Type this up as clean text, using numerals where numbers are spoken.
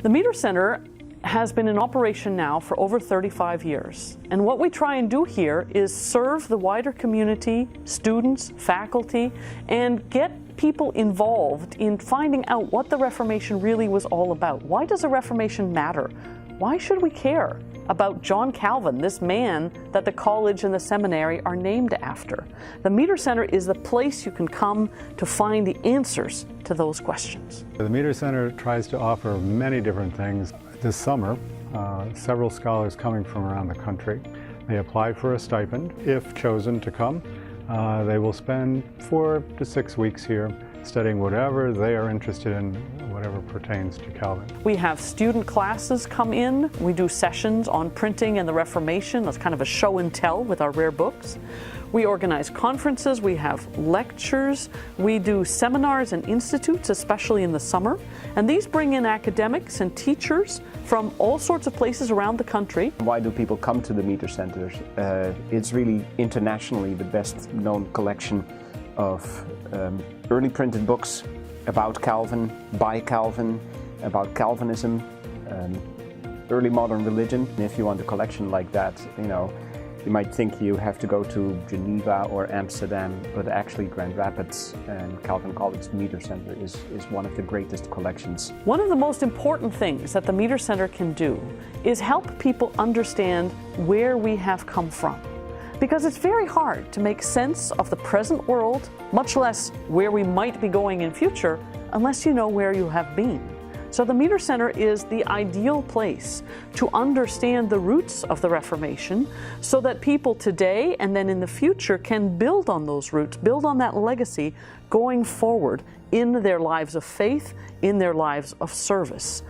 The Meter Center has been in operation now for over 35 years. And what we try and do here is serve the wider community, students, faculty, and get people involved in finding out what the Reformation really was all about. Why does the Reformation matter? Why should we care about John Calvin, this man that the college and the seminary are named after? The Meter Center is the place you can come to find the answers to those questions. The Meter Center tries to offer many different things. This summer, several scholars coming from around the country, they apply for a stipend. If chosen to come, they will spend 4 to 6 weeks here studying whatever they are interested in, whatever pertains to Calvin. We have student classes come in. We do sessions on printing and the Reformation. That's kind of a show and tell with our rare books. We organize conferences, we have lectures, we do seminars and institutes, especially in the summer. And these bring in academics and teachers from all sorts of places around the country. Why do people come to the Meter Center? It's really internationally the best known collection of early printed books about Calvin, by Calvin, about Calvinism, early modern religion. And if you want a collection like that, you might think you have to go to Geneva or Amsterdam, but actually Grand Rapids and Calvin College Meter Center is one of the greatest collections. One of the most important things that the Meter Center can do is help people understand where we have come from. Because it's very hard to make sense of the present world, much less where we might be going in future, unless you know where you have been. So the Meter Center is the ideal place to understand the roots of the Reformation so that people today and then in the future can build on those roots, build on that legacy going forward in their lives of faith, in their lives of service.